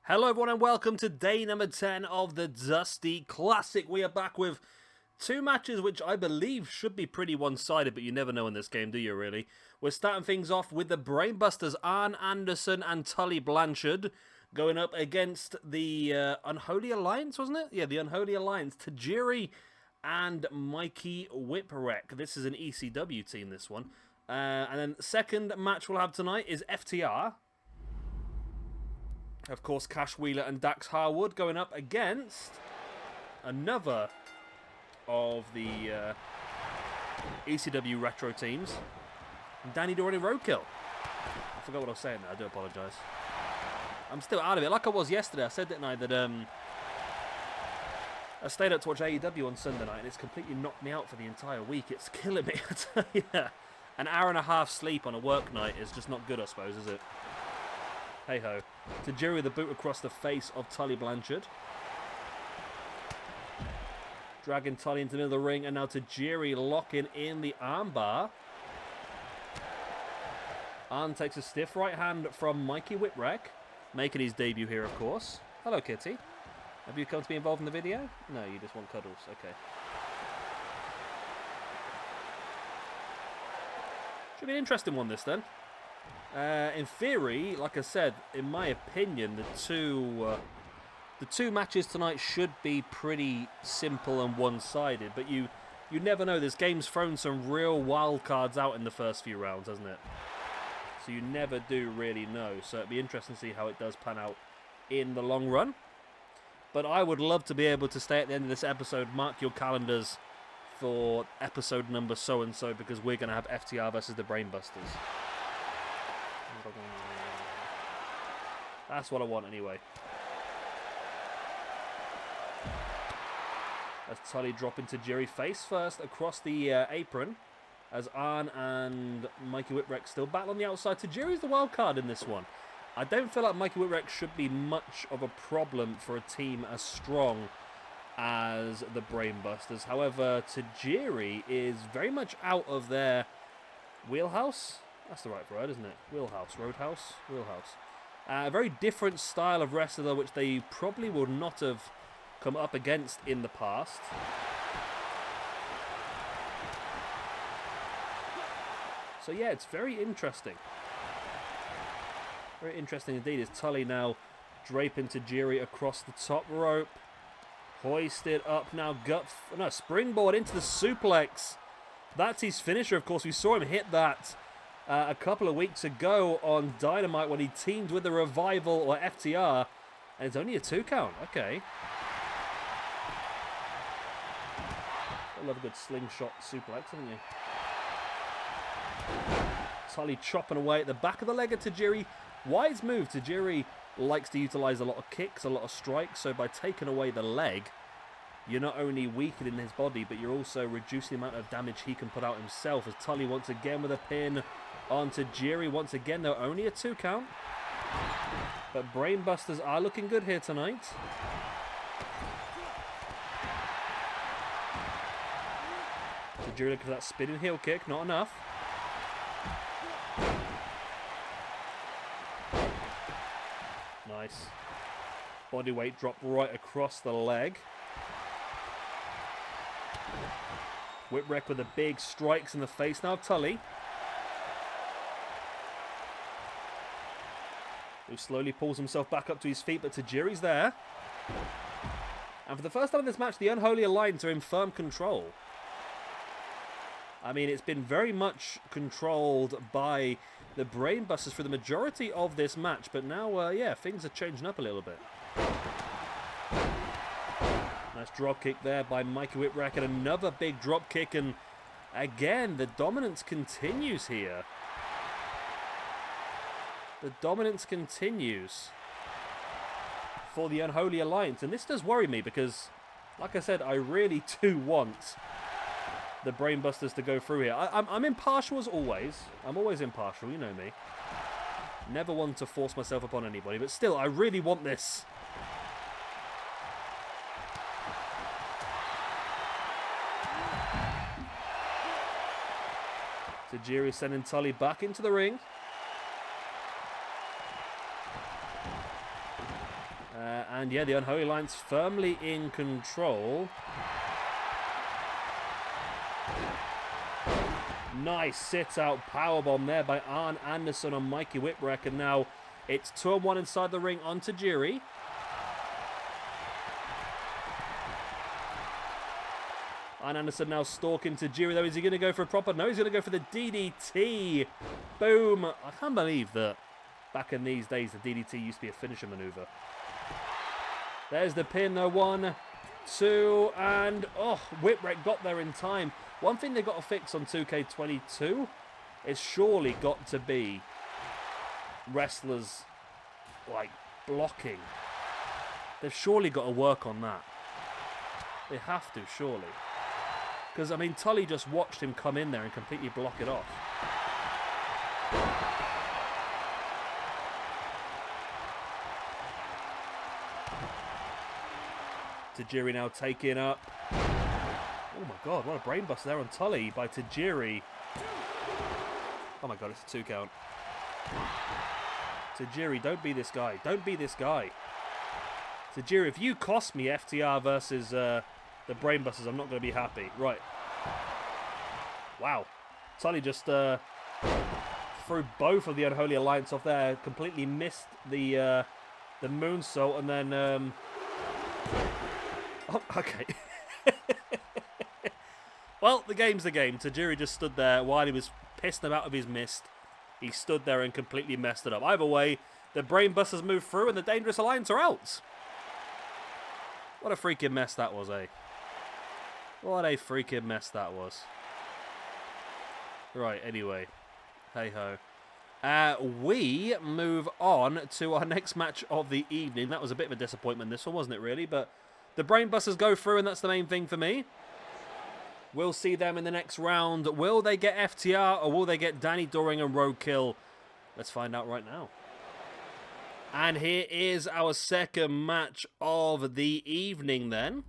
Hello everyone and welcome to day number 10 of the Dusty Classic. We are back with two matches which I believe should be pretty one-sided, but you never know in this game, do you really? We're starting things off with the Brainbusters, Arn Anderson and Tully Blanchard, going up against the Unholy Alliance, wasn't it? Yeah, the Unholy Alliance, Tajiri and Mikey, Whipwreck. This is an ECW team, this one. And then the second match we'll have tonight is FTR. Of course, Cash Wheeler and Dax Harwood going up against another of the ECW retro teams, Danny Doring and Roadkill. I forgot what I was saying there, I do apologise. I'm still out of it, like I was yesterday. I said, didn't I, that I stayed up to watch AEW on Sunday night and it's completely knocked me out for the entire week. It's killing me, I tell you. An hour and a half sleep on a work night is just not good, I suppose, is it? Hey-ho. Tajiri with a boot across the face of Tully Blanchard. Dragging Tully into the middle of the ring, and now Tajiri locking in the armbar. Arn takes a stiff right hand from Mikey Whipwreck, making his debut here, of course. Hello, Kitty. Have you come to be involved in the video? No, you just want cuddles. Okay. Should be an interesting one, this, then. In theory, like I said, in my opinion, the two matches tonight should be pretty simple and one-sided, but you never know. This game's thrown some real wild cards out in the first few rounds, hasn't it? So you never do really know. So it'd be interesting to see how it does pan out in the long run. But I would love to be able to stay at the end of this episode, mark your calendars for episode number so-and-so, because we're going to have FTR versus the Brainbusters. That's what I want anyway. As Tully dropping Tajiri face first across the apron, as Arn and Mikey Whipwreck still battle on the outside. Tajiri's the wild card in this one. I don't feel like Mikey Whipwreck should be much of a problem for a team as strong as the Brainbusters. However, Tajiri is very much out of their wheelhouse. That's the right word, isn't it? Wheelhouse, roadhouse, wheelhouse. A very different style of wrestler, which they probably would not have come up against in the past. So yeah, it's very interesting. Very interesting indeed. Is Tully now draping Tajiri across the top rope, hoisted up now, springboard into the suplex. That's his finisher, of course. We saw him hit that a couple of weeks ago on Dynamite when he teamed with the Revival or FTR, and it's only a 2 count. Okay. I love a good slingshot suplex, haven't you? Tully chopping away at the back of the leg of Tajiri. Wise move. Tajiri likes to utilise a lot of kicks, a lot of strikes, so by taking away the leg, you're not only weakening his body, but you're also reducing the amount of damage he can put out himself. As Tully once again with a pin on Tajiri. Once again, though, only a 2 count. But Brainbusters are looking good here tonight. Tajiri looking for that spinning heel kick, not enough. Nice. Body weight drop right across the leg. Whipwreck with the big strikes in the face now of Tully, who slowly pulls himself back up to his feet, but Tajiri's there. And for the first time in this match, the Unholy Alliance are in firm control. I mean, it's been very much controlled by the Brainbusters for the majority of this match, but now, yeah, things are changing up a little bit. Nice drop kick there by Mikey Whipwreck, and another big drop kick, and again, the dominance continues here. The dominance continues for the Unholy Alliance, and this does worry me because, like I said, I really do want the Brainbusters to go through here. I'm impartial as always. I'm always impartial, you know me. Never one to force myself upon anybody, but still, I really want this. Tajiri sending Tully back into the ring. And yeah, the Unholy Alliance firmly in control. Nice sit-out powerbomb there by Arn Anderson on Mikey Whipwreck. And now it's 2-on-1 inside the ring on Tajiri. Arn Anderson now stalking Tajiri, though. Is he going to go for a proper? No, he's going to go for the DDT. Boom. I can't believe that back in these days, the DDT used to be a finisher maneuver. There's the pin, though. 1, 2, and oh, Whipwreck got there in time. One thing they've got to fix on 2K22 is surely got to be wrestlers, like, blocking. They've surely got to work on that. They have to, surely. Because, I mean, Tully just watched him come in there and completely block it off. Tajiri now taking up. Oh my god, what a brainbuster there on Tully by Tajiri. Oh my god, it's a 2 count. Tajiri, don't be this guy. Don't be this guy. Tajiri, if you cost me FTR versus the Brainbusters, I'm not going to be happy. Right. Wow. Tully just threw both of the Unholy Alliance off there. Completely missed the moonsault and then... Oh, okay. Well, the game's the game. Tajiri just stood there while he was pissing him out of his mist. He stood there and completely messed it up. Either way, the Brainbusters move through and the Dangerous Alliance are out. What a freaking mess that was, eh? What a freaking mess that was. Right, anyway. Hey-ho. We move on to our next match of the evening. That was a bit of a disappointment, this one, wasn't it, really? But the Brainbusters go through, and that's the main thing for me. We'll see them in the next round. Will they get FTR, or will they get Danny Doring and Roadkill? Let's find out right now. And here is our second match of the evening, then.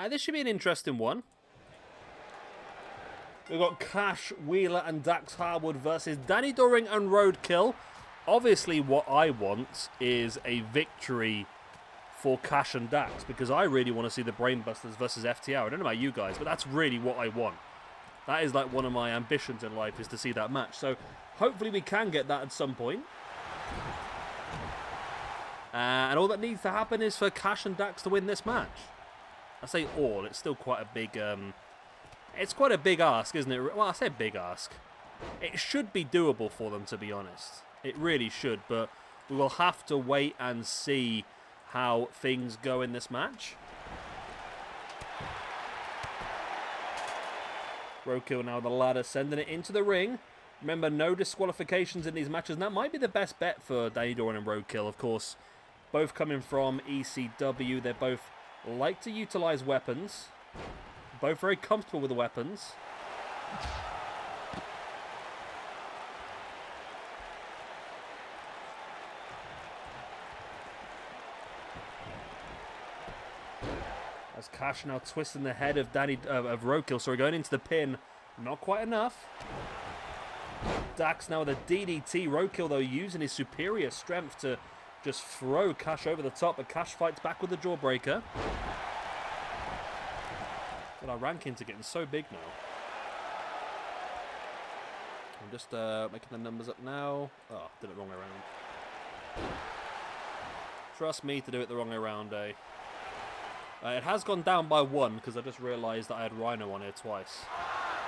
This should be an interesting one. We've got Cash, Wheeler, and Dax Harwood versus Danny Doring and Roadkill. Obviously, what I want is a victory for Cash and Dax, because I really want to see the Brainbusters versus FTR. I don't know about you guys, but that's really what I want. That is like one of my ambitions in life, is to see that match. So hopefully we can get that at some point. And all that needs to happen is for Cash and Dax to win this match. I say all, it's still quite a big... it's quite a big ask, isn't it? Well, I say big ask. It should be doable for them, to be honest. It really should, but we will have to wait and see how things go in this match. Roadkill now the ladder, sending it into the ring. Remember, no disqualifications in these matches, and that might be the best bet for Danny Doring and Roadkill, of course. Both coming from ECW, they both like to utilize weapons. Both very comfortable with the weapons. As Cash now twisting the head of Roadkill, sorry, going into the pin. Not quite enough. Dax now with a DDT. Roadkill, though, using his superior strength to just throw Cash over the top, but Cash fights back with the jawbreaker. But our rankings are getting so big now. I'm just making the numbers up now. Oh, did it the wrong way around. Trust me to do it the wrong way around, eh? It has gone down by 1 because I just realised that I had Rhino on here twice.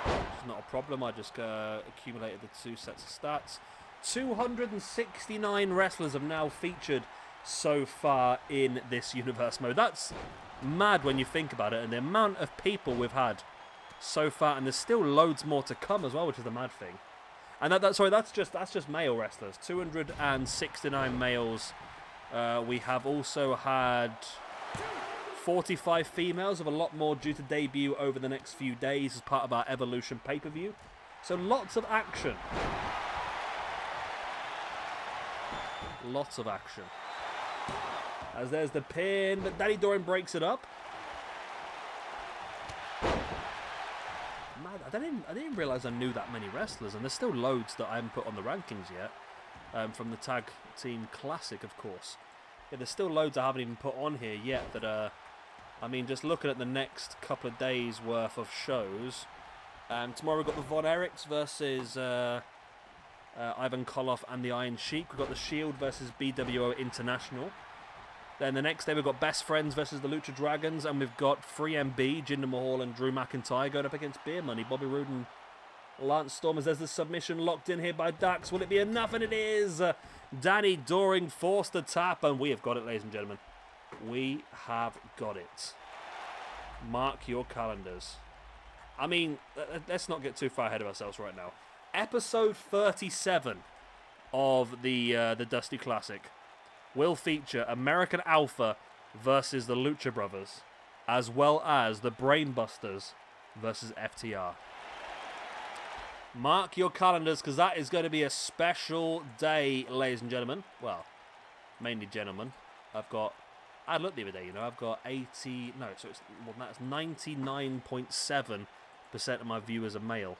It's not a problem. I just accumulated the 2 sets of stats. 269 wrestlers have now featured so far in this universe mode. That's mad when you think about it, and the amount of people we've had so far, and there's still loads more to come as well, which is the mad thing. And that's just male wrestlers. 269 males. We have also had 45 females, with a lot more due to debut over the next few days as part of our Evolution pay-per-view. So lots of action. Lots of action. As there's the pin, but Danny Doring breaks it up. Mad, I didn't realise I knew that many wrestlers, and there's still loads that I haven't put on the rankings yet. From the Tag Team Classic, of course. Yeah, there's still loads I haven't even put on here yet that, I mean, just looking at the next couple of days worth of shows. Tomorrow we've got the Von Erichs versus Ivan Koloff and the Iron Sheik. We've got the Shield versus BWO International. Then the next day we've got Best Friends versus the Lucha Dragons, and we've got 3MB, Jinder Mahal and Drew McIntyre going up against Beer Money, Bobby Roode and Lance Storm. As there's the submission locked in here by Dax. Will it be enough? And it is. Danny Doring forced the tap, and we have got it, ladies and gentlemen. We have got it. Mark your calendars. I mean, let's not get too far ahead of ourselves right now. Episode 37 of the Dusty Classic will feature American Alpha versus the Lucha Brothers, as well as the Brainbusters versus FTR. Mark your calendars, because that is going to be a special day, ladies and gentlemen. Well, mainly gentlemen. I looked the other day, you know, I've got 80, no, so it's more than that, it's 99.7% of my viewers are male.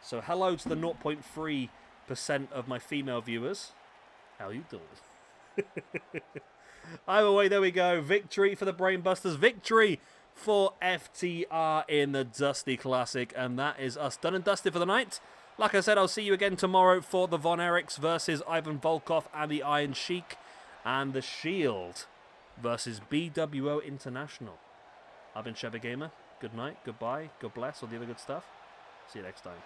So hello to the 0.3% of my female viewers. How you doing? Either way, there we go. Victory for the Brainbusters. Victory for FTR in the Dusty Classic. And that is us done and dusted for the night. Like I said, I'll see you again tomorrow for the Von Erichs versus Ivan Volkov and the Iron Sheik. And the Shield versus BWO International. I've been Sheba Gamer. Good night, goodbye, God bless, all the other good stuff. See you next time.